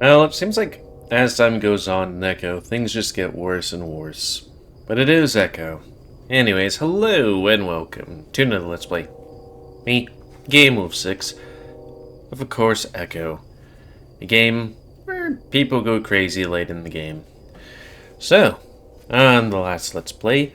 Well, it seems like as time goes on in Echo, things just get worse and worse. But it is Echo. Anyways, hello and welcome to another Let's Play. Me, GamerWolfSix, of course Echo. A game where people go crazy late in the game. So, on the last Let's Play,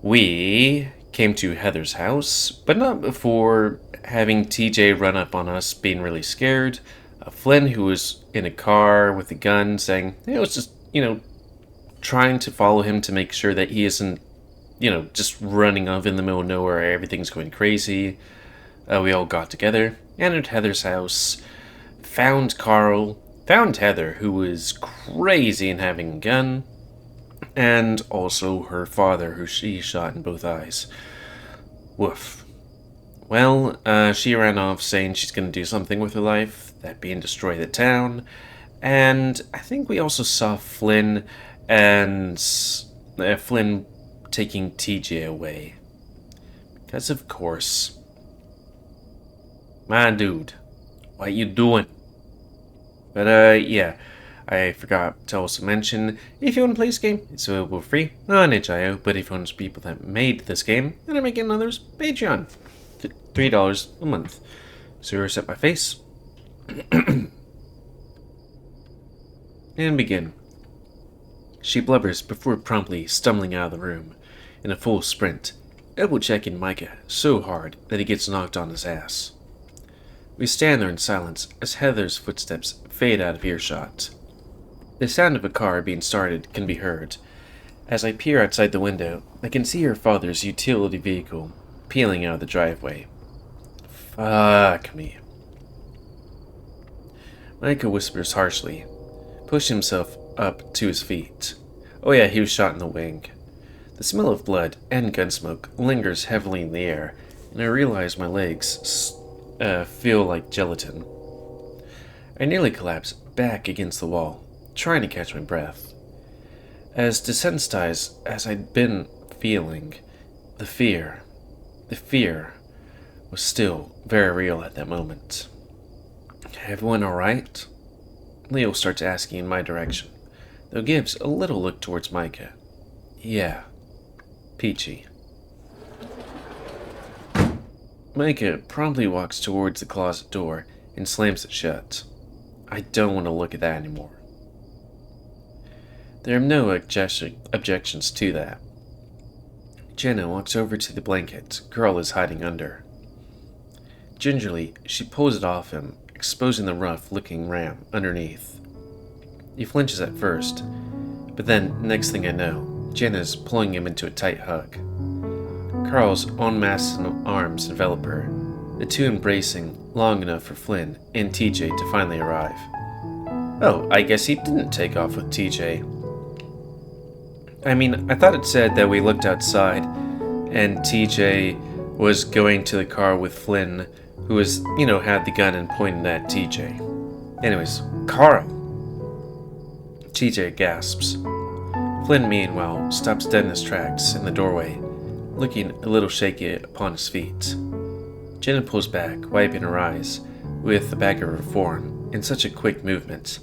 we came to Heather's house, but not before having TJ run up on us, being really scared. Flynn, who was in a car with a gun, saying it was just, trying to follow him to make sure that he isn't, just running off in the middle of nowhere, everything's going crazy. We all got together, entered Heather's house, found Carl, found Heather, who was crazy and having a gun, and also her father, who she shot in both eyes. Woof. Well, she ran off saying she's going to do something with her life, that being destroy the town, and I think we also saw Flynn and Flynn taking TJ away. Because of course. My dude, what you doing? But yeah, I forgot to also mention, if you want to play this game, it's available free on itch.io, but if you want to people that made this game, and are making others, Patreon. $3 a month. So set my face. And begin. She blubbers before promptly stumbling out of the room, in a full sprint, elbow-checking Micah so hard that he gets knocked on his ass. We stand there in silence as Heather's footsteps fade out of earshot. The sound of a car being started can be heard. As I peer outside the window, I can see her father's utility vehicle peeling out of the driveway. Fuck me. Micah whispers harshly, pushing himself up to his feet. Oh yeah, he was shot in the wing. The smell of blood and gun smoke lingers heavily in the air, and I realize my legs feel like gelatin. I nearly collapse back against the wall, trying to catch my breath. As desensitized as I'd been feeling, the fear was still very real at that moment. Everyone alright? Leo starts asking in my direction, though gives a little look towards Micah. Yeah. Peachy. Micah promptly walks towards the closet door and slams it shut. I don't want to look at that anymore. There are no objections to that. Jenna walks over to the blanket Carl is hiding under. Gingerly, she pulls it off him, exposing the rough-looking ram underneath. He flinches at first, but then, next thing I know, Jenna's pulling him into a tight hug. Carl's unmasked arms envelop her, the two embracing long enough for Flynn and TJ to finally arrive. Oh, I guess he didn't take off with TJ. I mean, I thought it said that we looked outside, and TJ was going to the car with Flynn, who was, had the gun and pointed at TJ. Anyways, Carl! TJ gasps. Flynn, meanwhile, stops dead in his tracks in the doorway, looking a little shaky upon his feet. Jenna pulls back, wiping her eyes, with the back of her form, in such a quick movement,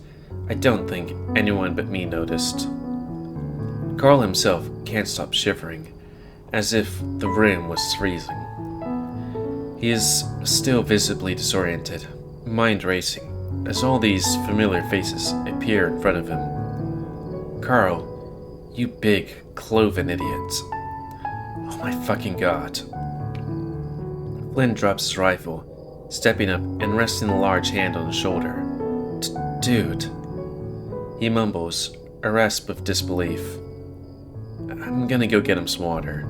I don't think anyone but me noticed. Carl himself can't stop shivering, as if the room was freezing. He is still visibly disoriented, mind racing, as all these familiar faces appear in front of him. Carl, you big, cloven idiot. Oh my fucking god. Flynn drops his rifle, stepping up and resting a large hand on his shoulder. Dude. He mumbles, a rasp of disbelief. I'm gonna go get him some water.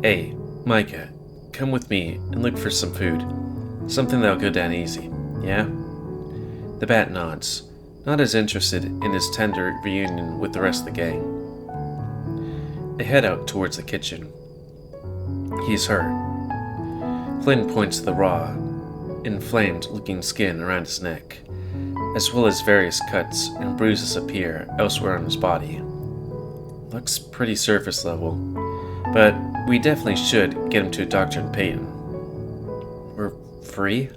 Hey, Micah, come with me and look for some food. Something that'll go down easy, yeah? The bat nods, not as interested in his tender reunion with the rest of the gang. They head out towards the kitchen. He's hurt. Flynn points to the raw, inflamed-looking skin around his neck, as well as various cuts and bruises appear elsewhere on his body. Looks pretty surface level, but we definitely should get him to a doctor in Peyton. We're free?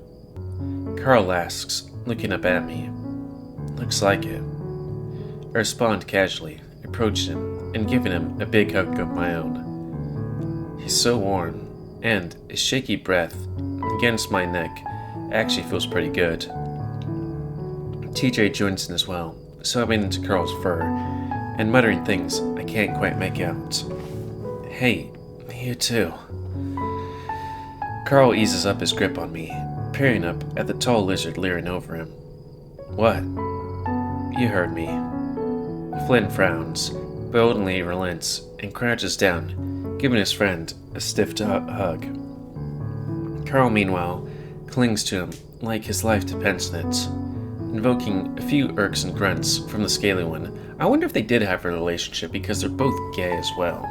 Carl asks, looking up at me. Looks like it. I respond casually, approaching him, and giving him a big hug of my own. He's so warm, and his shaky breath against my neck actually feels pretty good. TJ joins in as well, sobbing into Carl's fur, and muttering things I can't quite make out. Hey, you too. Carl eases up his grip on me, peering up at the tall lizard leering over him. What? You heard me. Flynn frowns, but ultimately relents and crouches down, giving his friend a stiff hug. Carl, meanwhile, clings to him like his life depends on it, invoking a few irks and grunts from the scaly one. I wonder if they did have a relationship because they're both gay as well.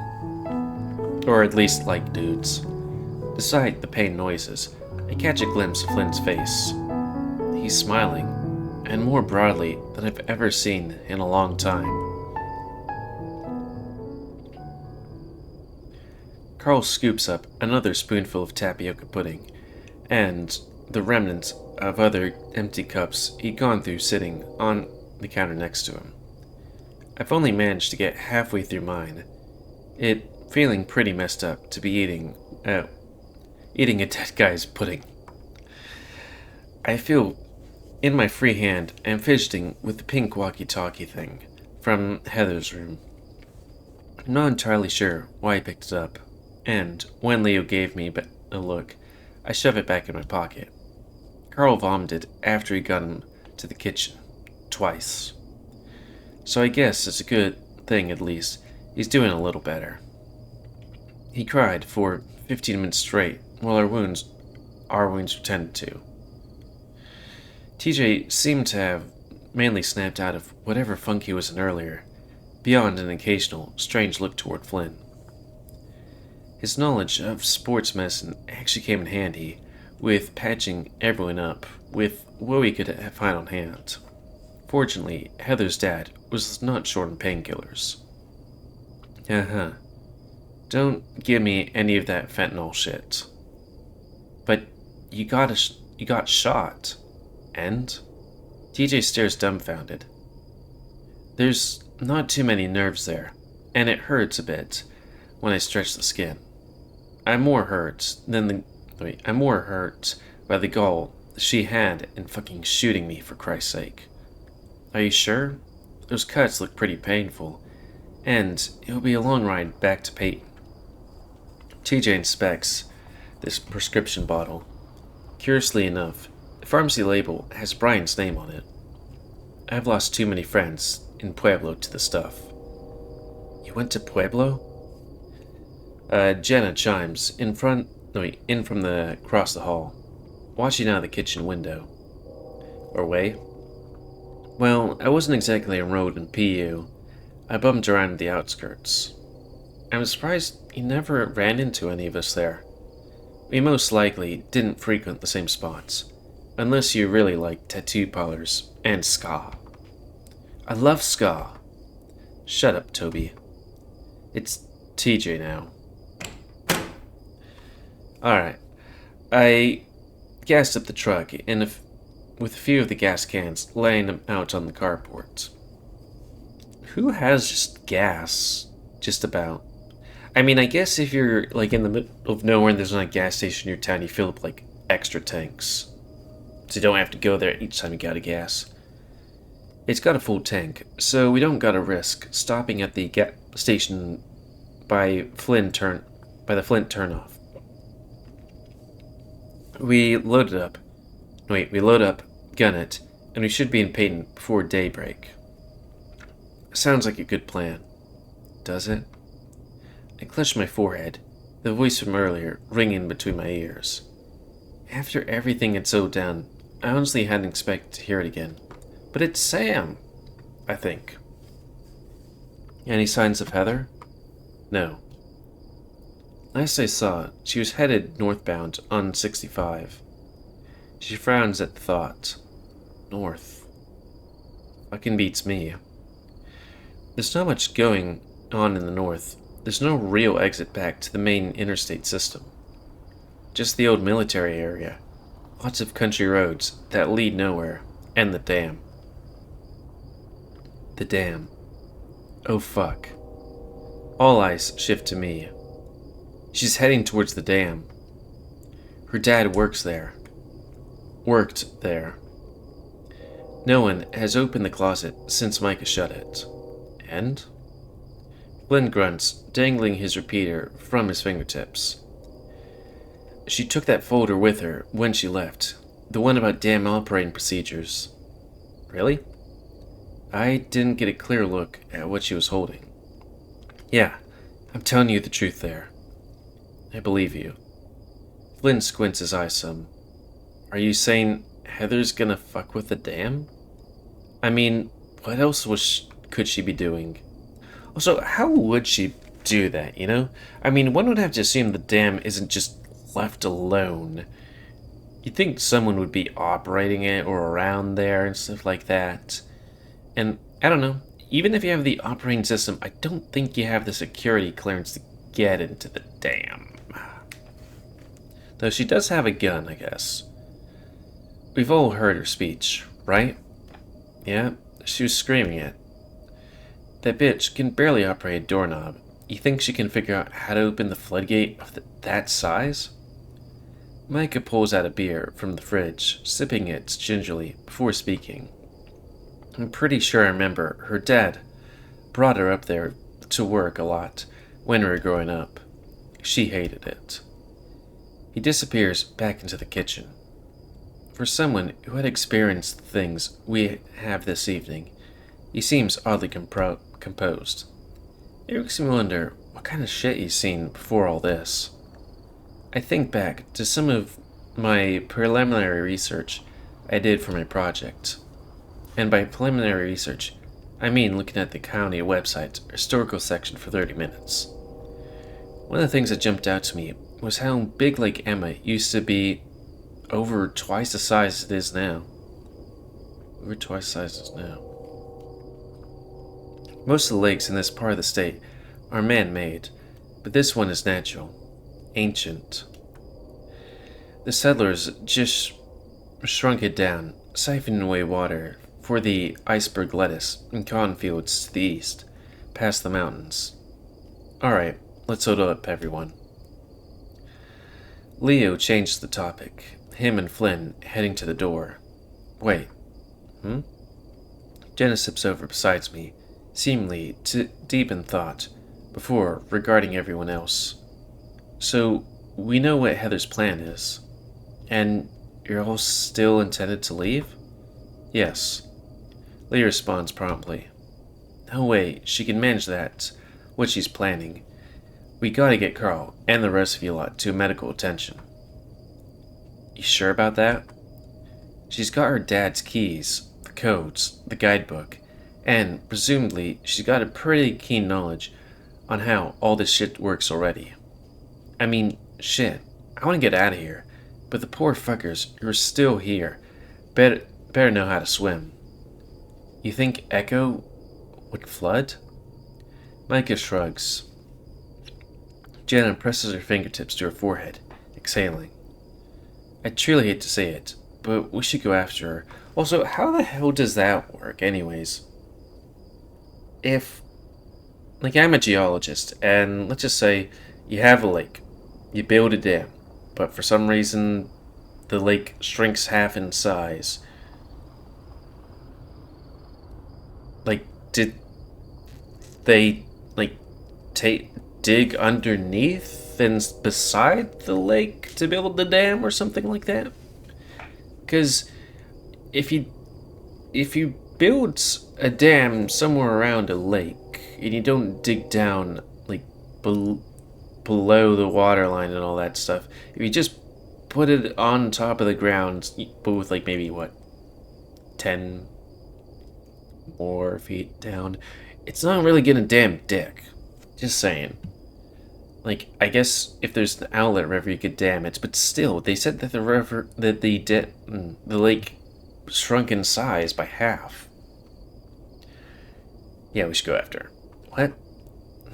Or at least like dudes. Despite the pain noises, I catch a glimpse of Flynn's face. He's smiling, and more broadly than I've ever seen in a long time. Carl scoops up another spoonful of tapioca pudding, and the remnants of other empty cups he'd gone through sitting on the counter next to him. I've only managed to get halfway through mine, it feeling pretty messed up to be eating a dead guy's pudding. I feel in my free hand and fidgeting with the pink walkie-talkie thing from Heather's room. I'm not entirely sure why I picked it up, and when Leo gave me a look, I shoved it back in my pocket. Carl vomited after he got him to the kitchen, twice. So I guess it's a good thing at least he's doing a little better. He cried for 15 minutes straight while our wounds were tended to. TJ seemed to have mainly snapped out of whatever funk he was in earlier, beyond an occasional strange look toward Flynn. His knowledge of sports medicine actually came in handy with patching everyone up with what we could find on hand. Fortunately, Heather's dad was not short on painkillers. Don't give me any of that fentanyl shit. But you got shot. And? TJ stares dumbfounded. There's not too many nerves there, and it hurts a bit when I stretch the skin. I'm more hurt by the gall she had in fucking shooting me, for Christ's sake. Are you sure? Those cuts look pretty painful, and it'll be a long ride back to Peyton. TJ inspects this prescription bottle. Curiously enough, the pharmacy label has Brian's name on it. I've lost too many friends in Pueblo to the stuff. You went to Pueblo? Jenna chimes in from across the hall, watching out of the kitchen window. Or way? Well, I wasn't exactly enrolled in PU. I bummed around the outskirts. I'm surprised you never ran into any of us there. We most likely didn't frequent the same spots, unless you really like tattoo parlors and ska. I love ska. Shut up, Toby. It's TJ now. Alright. I gassed up the truck with a few of the gas cans laying out on the carport. Who has just gas? Just about. I mean, I guess if you're like in the middle of nowhere and there's not a gas station in your town, you fill up like extra tanks. So you don't have to go there each time you gotta gas. It's got a full tank, so we don't gotta risk stopping at the gas station by the Flint turnoff. We load up, gun it, and we should be in Peyton before daybreak. Sounds like a good plan. Does it? I clench my forehead, the voice from earlier ringing between my ears. After everything had slowed down, I honestly hadn't expected to hear it again. But it's Sam, I think. Any signs of Heather? No. Last I saw, she was headed northbound on 65. She frowns at the thought. North. Fucking beats me. There's not much going on in the north. There's no real exit back to the main interstate system. Just the old military area. Lots of country roads that lead nowhere, and the dam. The dam. Oh fuck. All eyes shift to me. She's heading towards the dam. Her dad works there. Worked there. No one has opened the closet since Micah shut it. And? Flynn grunts, dangling his repeater from his fingertips. She took that folder with her when she left. The one about dam operating procedures. Really? I didn't get a clear look at what she was holding. Yeah, I'm telling you the truth there. I believe you. Flynn squints his eyes some. Are you saying Heather's gonna fuck with the dam? I mean, what else could she be doing? Also, how would she do that, you know? I mean, one would have to assume the dam isn't just left alone. You'd think someone would be operating it or around there and stuff like that. And, I don't know, even if you have the operating system, I don't think you have the security clearance to get into the dam. Though she does have a gun, I guess. We've all heard her speech, right? Yeah, she was screaming it. That bitch can barely operate a doorknob. You think she can figure out how to open the floodgate of that size? Micah pulls out a beer from the fridge, sipping it gingerly before speaking. I'm pretty sure I remember her dad brought her up there to work a lot when we were growing up. She hated it. He disappears back into the kitchen. For someone who had experienced the things we have this evening, he seems oddly composed. It makes me wonder what kind of shit he's seen before all this. I think back to some of my preliminary research I did for my project. And by preliminary research, I mean looking at the county website's historical section for 30 minutes. One of the things that jumped out to me was how big Lake Emma used to be over twice the size it is now. Over twice the size it is now. Most of the lakes in this part of the state are man-made, but this one is natural. Ancient. The settlers just shrunk it down, siphoning away water for the iceberg lettuce and cotton fields to the east, past the mountains. Alright, let's load up, everyone. Leo changed the topic, him and Flynn heading to the door. Wait. Jenna sips over beside me, seemingly deep in thought, before regarding everyone else. So, we know what Heather's plan is. And you're all still intended to leave? Yes. Lee responds promptly. No way, she can manage that, what she's planning. We gotta get Carl and the rest of you lot to medical attention. You sure about that? She's got her dad's keys, the codes, the guidebook, and presumably she's got a pretty keen knowledge on how all this shit works already. I mean, shit, I want to get out of here, but the poor fuckers who are still here better know how to swim. You think Echo would flood? Micah shrugs. Jenna presses her fingertips to her forehead, exhaling. I truly hate to say it, but we should go after her. Also, how the hell does that work anyways? I'm a geologist, and let's just say you have a lake. You build a dam, but for some reason the lake shrinks half in size. Did they, dig underneath and beside the lake to build the dam or something like that? Because if you build a dam somewhere around a lake and you don't dig down below the water line and all that stuff, if you just put it on top of the ground, but with maybe 10 more feet down, it's not really getting a damn dick. Just saying. I guess if there's an outlet river, you could dam it, but still, they said that the lake shrunk in size by half. Yeah, we should go after her. What?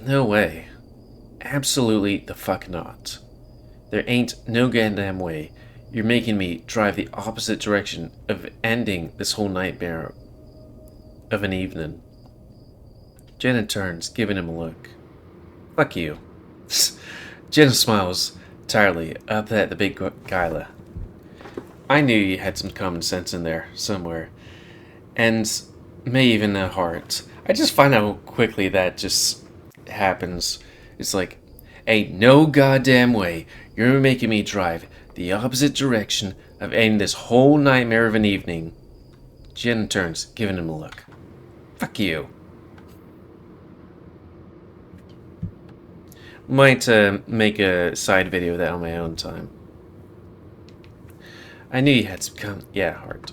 No way. Absolutely the fuck not. There ain't no goddamn way. You're making me drive the opposite direction of ending this whole nightmare of an evening. Jenna turns, giving him a look. Fuck you. Jenna smiles tiredly up at the big Kyla. I knew you had some common sense in there, somewhere. And may even a heart. I just find out how quickly that just happens. It's like, ain't no goddamn way you're making me drive the opposite direction of ending this whole nightmare of an evening. Jenna turns, giving him a look. Fuck you. Might make a side video of that on my own time. I knew you had some yeah, heart.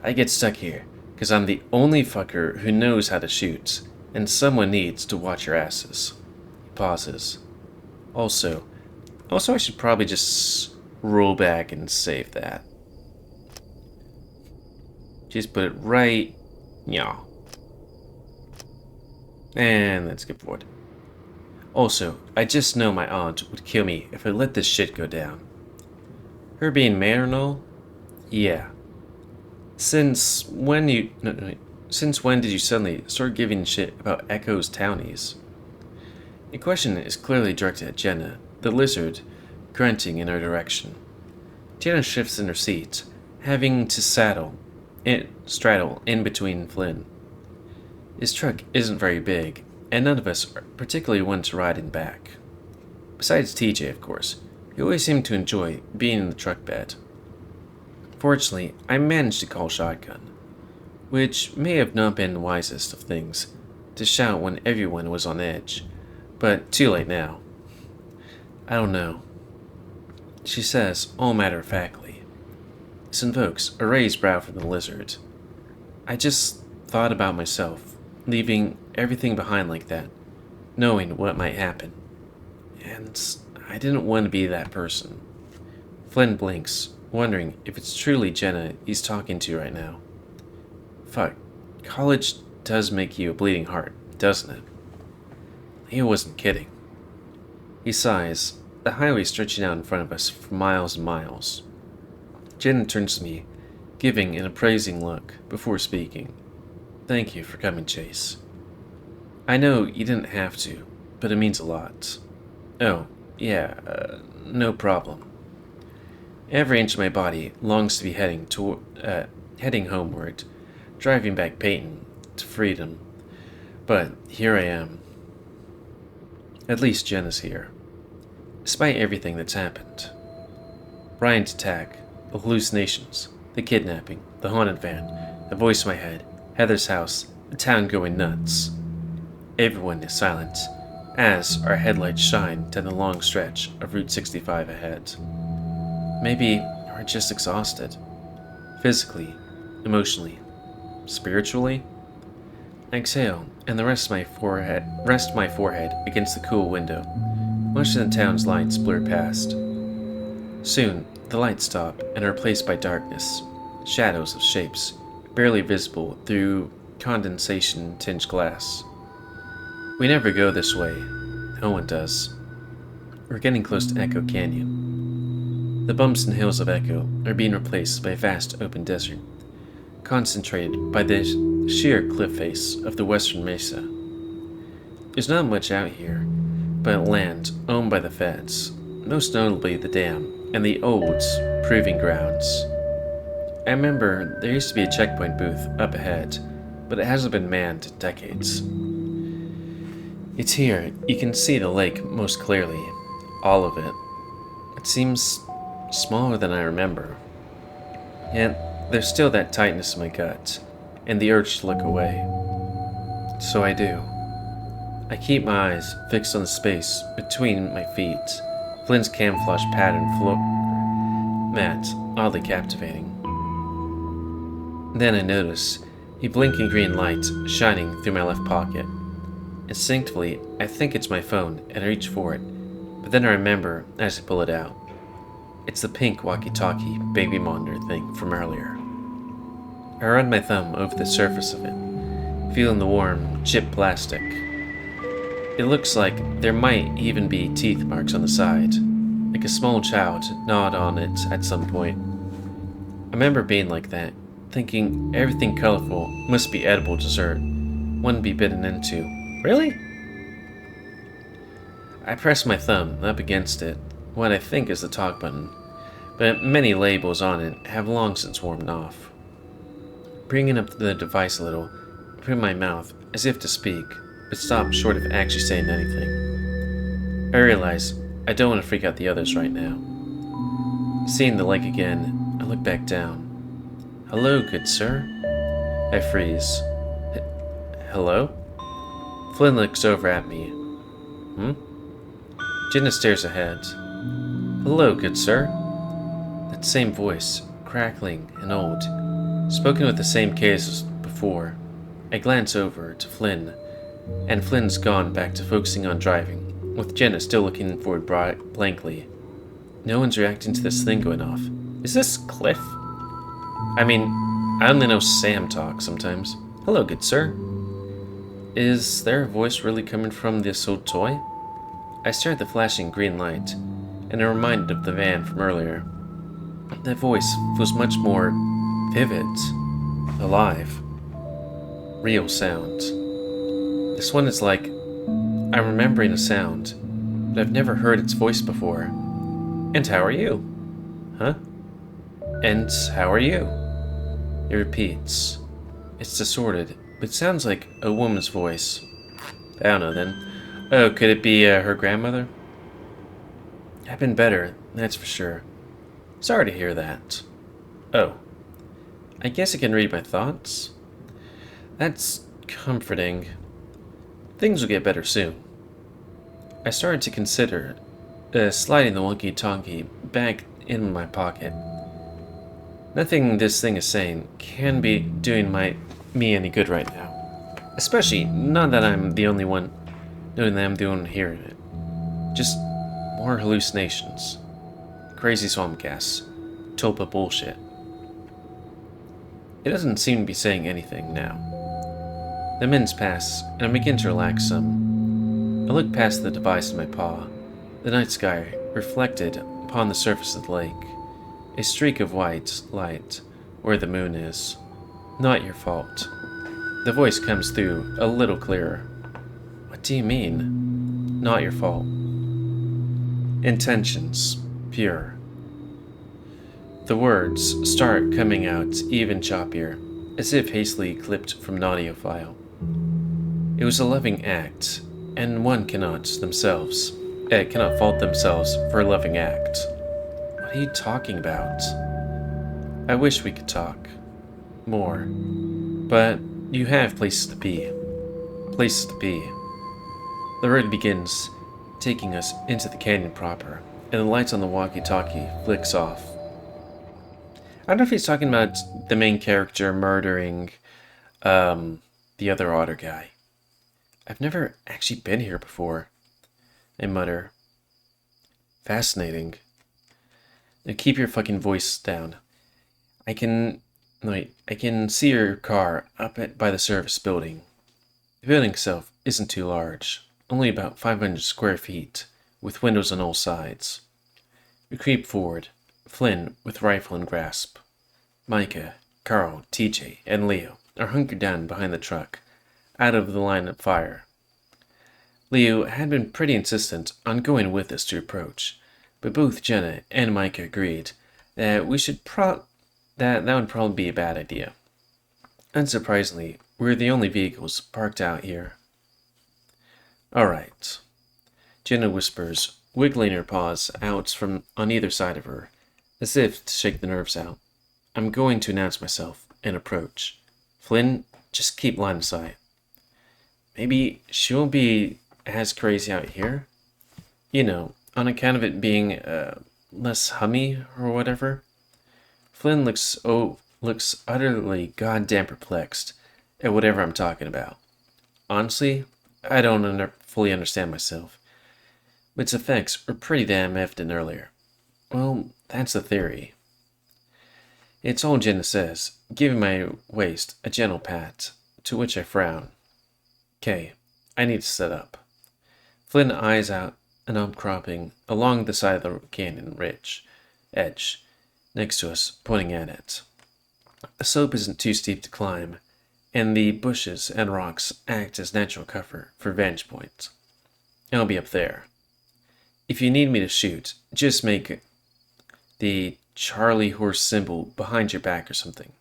I get stuck here because I'm the only fucker who knows how to shoot, and someone needs to watch your asses. He pauses. Also, I should probably just roll back and save that. Just put it right, yeah. And let's skip forward. Also, I just know my aunt would kill me if I let this shit go down. Her being mayor and all? Yeah. Since when did you suddenly start giving shit about Echo's townies? The question is clearly directed at Jenna, the lizard, grunting in her direction. Jenna shifts in her seat, having to straddle in between Flynn. His truck isn't very big, and none of us particularly want to ride in back. Besides TJ, of course, who always seemed to enjoy being in the truck bed. Fortunately, I managed to call shotgun, which may have not been the wisest of things to shout when everyone was on edge, but too late now. I don't know, she says, all matter-of-factly. This invokes a raised brow from the lizard. I just thought about myself, leaving everything behind like that, knowing what might happen. And I didn't want to be that person. Flynn blinks, wondering if it's truly Jenna he's talking to right now. Fuck, college does make you a bleeding heart, doesn't it? He wasn't kidding. He sighs, the highway stretching out in front of us for miles and miles. Jenna turns to me, giving an appraising look before speaking. Thank you for coming, Chase. I know you didn't have to, but it means a lot. Oh, yeah, no problem. Every inch of my body longs to be heading homeward, driving back Peyton to freedom. But here I am. At least Jen is here. Despite everything that's happened. Ryan's attack, the hallucinations, the kidnapping, the haunted van, the voice in my head, Heather's house, the town going nuts. Everyone is silent, as our headlights shine down the long stretch of Route 65 ahead. Maybe we're just exhausted. Physically, emotionally, spiritually. I exhale, and rest my forehead against the cool window. Most of the town's lights blur past. Soon, the lights stop and are replaced by darkness, shadows of shapes, barely visible through condensation-tinged glass. We never go this way. No one does. We're getting close to Echo Canyon. The bumps and hills of Echo are being replaced by a vast open desert, concentrated by the sheer cliff face of the western mesa. There's not much out here, but land owned by the feds, most notably the dam and the old proving grounds. I remember there used to be a checkpoint booth up ahead, but it hasn't been manned in decades. It's here you can see the lake most clearly, all of it. It seems smaller than I remember. Yet there's still that tightness in my gut, and the urge to look away. So I do. I keep my eyes fixed on the space between my feet, Flynn's camouflage pattern floor mat, oddly captivating. Then I notice a blinking green light shining through my left pocket. Instinctively, I think it's my phone and I reach for it, but then I remember as I pull it out. It's the pink walkie-talkie baby monitor thing from earlier. I run my thumb over the surface of it, feeling the warm, chipped plastic. It looks like there might even be teeth marks on the side, like a small child gnawed on it at some point. I remember being like that, thinking everything colorful must be edible dessert, wouldn't be bitten into. Really? I press my thumb up against it, what I think is the talk button, but many labels on it have long since warmed off. Bringing up the device a little, I put in my mouth as if to speak, but stop short of actually saying anything. I realize I don't want to freak out the others right now. Seeing the lake again, I look back down. Hello, good sir. I freeze. Hello? Flynn looks over at me. Jenna stares ahead. Hello, good sir. That same voice, crackling and old, spoken with the same cadence as before. I glance over to Flynn, and Flynn's gone back to focusing on driving, with Jenna still looking forward blankly. No one's reacting to this thing going off. Is this Cliff? I mean, I only know Sam talk sometimes. Hello, good sir. Is there a voice really coming from this old toy? I stare at the flashing green light, and am reminded of the van from earlier. That voice feels much more vivid, alive, real sound. This one is like I'm remembering a sound, but I've never heard its voice before. And how are you? Huh? And how are you? It repeats. It's distorted, but it sounds like a woman's voice. I don't know then. Oh, could it be her grandmother? I've been better, that's for sure. Sorry to hear that. Oh. I guess I can read my thoughts? That's comforting. Things will get better soon. I started to consider sliding the walkie-talkie back in my pocket. Nothing this thing is saying can be doing me any good right now. Especially not that I'm the only one knowing that I'm the only one hearing it. Just more hallucinations. Crazy swamp gas. Tulpa bullshit. It doesn't seem to be saying anything now. The minutes pass, and I begin to relax some. I look past the device in my paw. The night sky reflected upon the surface of the lake. A streak of white light where the moon is. Not your fault. The voice comes through a little clearer. What do you mean? Not your fault. Intentions. Pure. The words start coming out even choppier, as if hastily clipped from an audio file. It was a loving act, and one cannot fault themselves for a loving act. What are you talking about? I wish we could talk. More. But you have places to be. Places to be. The road begins, taking us into the canyon proper, and the lights on the walkie-talkie flicks off. I don't know if he's talking about the main character murdering the other otter guy. I've never actually been here before. I mutter. Fascinating. Now keep your fucking voice down. I can see your car up by the service building. The building itself isn't too large, only about 500 square feet, with windows on all sides. We creep forward, Flynn with rifle in grasp. Micah, Carl, TJ, and Leo are hunkered down behind the truck, out of the line of fire. Leo had been pretty insistent on going with us to approach, but both Jenna and Micah agreed that that would probably be a bad idea. Unsurprisingly, we're the only vehicles parked out here. Alright, Jenna whispers, wiggling her paws out from on either side of her, as if to shake the nerves out. I'm going to announce myself and approach. Flynn, just keep line of sight. Maybe she won't be as crazy out here. You know, on account of it being less hummy or whatever. Flynn looks utterly goddamn perplexed at whatever I'm talking about. Honestly, I don't fully understand myself. But its effects were pretty damn evident earlier. Well, that's the theory. It's all Jenna says, giving my waist a gentle pat, to which I frown. Okay, I need to set up. Flynn eyes out an outcropping along the side of the canyon edge, next to us, pointing at it. The slope isn't too steep to climb, and the bushes and rocks act as natural cover for vantage points. I'll be up there. If you need me to shoot, just make the Charlie horse symbol behind your back or something.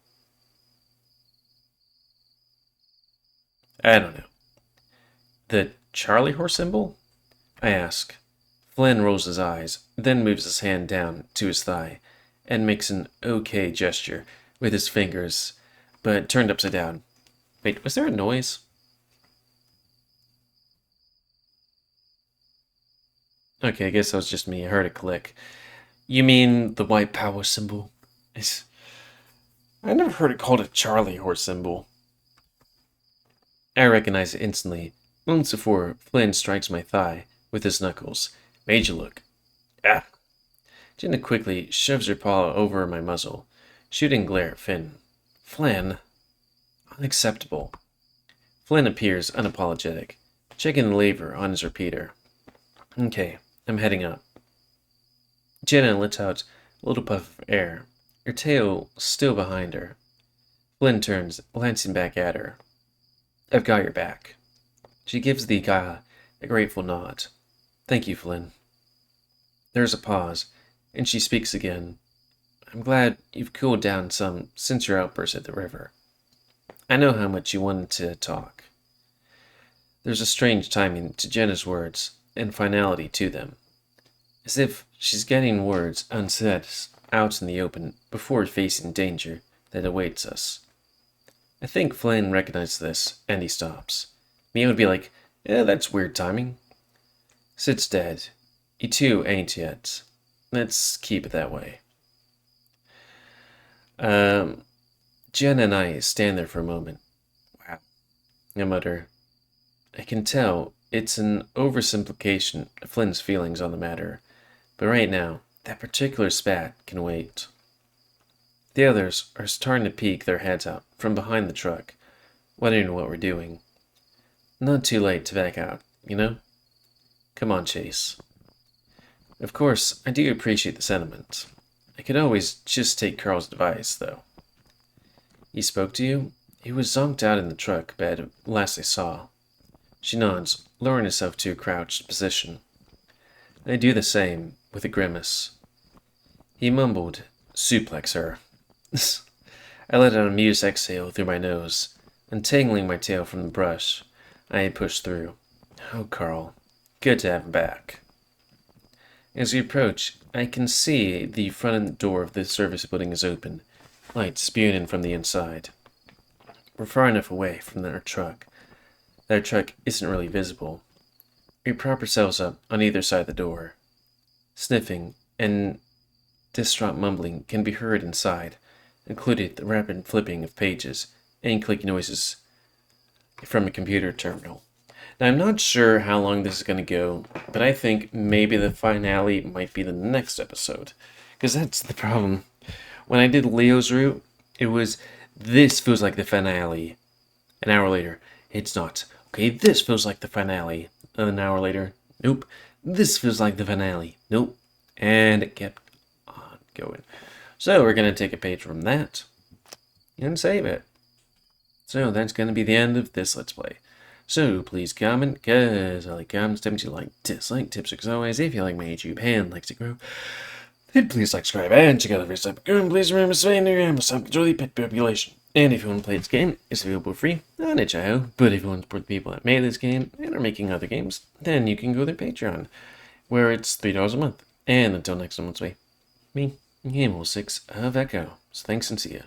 I don't know. The Charlie horse symbol? I ask. Flynn rolls his eyes, then moves his hand down to his thigh and makes an okay gesture with his fingers, but turned upside down. Wait, was there a noise? Okay, I guess that was just me. I heard a click. You mean the white power symbol? I never heard it called a Charlie horse symbol. I recognize it instantly, moments before Flynn strikes my thigh with his knuckles. Made you look. Ah! Jenna quickly shoves her paw over my muzzle, shooting glare at Finn. Flynn? Unacceptable. Flynn appears unapologetic, checking the lever on his repeater. Okay, I'm heading up. Jenna lets out a little puff of air, her tail still behind her. Flynn turns, glancing back at her. I've got your back. She gives the guy a grateful nod. Thank you, Flynn. There's a pause, and she speaks again. I'm glad you've cooled down some since your outburst at the river. I know how much you wanted to talk. There's a strange timing to Jenna's words, and finality to them. As if she's getting words unsaid out in the open before facing danger that awaits us. I think Flynn recognizes this, and he stops. Mia would be like, that's weird timing. Sid's dead. You two ain't yet. Let's keep it that way. Jen and I stand there for a moment. Wow. I mutter. I can tell it's an oversimplification of Flynn's feelings on the matter, but right now, that particular spat can wait. The others are starting to peek their heads out from behind the truck, wondering what we're doing. Not too late to back out, you know? Come on, Chase. Of course, I do appreciate the sentiment. I could always just take Carl's advice, though. He spoke to you? He was zonked out in the truck bed last I saw. She nods, lowering herself to a crouched position. I do the same, with a grimace. He mumbled, suplex her. I let out a amused exhale through my nose, untangling my tail from the brush I had pushed through. Oh, Carl. Good to have him back. As we approach, I can see the front door of the service building is open, light spewing in from the inside. We're far enough away from our truck that our truck isn't really visible. We prop ourselves up on either side of the door. Sniffing and distraught mumbling can be heard inside, including the rapid flipping of pages and clicking noises from a computer terminal. Now, I'm not sure how long this is going to go, but I think maybe the finale might be the next episode. Because that's the problem. When I did Leo's route, it was, this feels like the finale. An hour later, it's not. Okay, this feels like the finale. An hour later, nope. This feels like the finale. Nope. And it kept on going. So we're going to take a page from that and save it. So that's going to be the end of this Let's Play. So please comment, because I like comments, tips you like, dislike, tips as always. If you like my YouTube and like to grow, then please like, subscribe, and check out the first episode. And please remember to stay in your to control the pet population. And if you want to play this game, it's available free on itch.io. But if you want to support the people that made this game and are making other games, then you can go to their Patreon, where it's $3 a month. And until next time, let's wait. Me, GamerWolfSix of Echo. So thanks and see ya.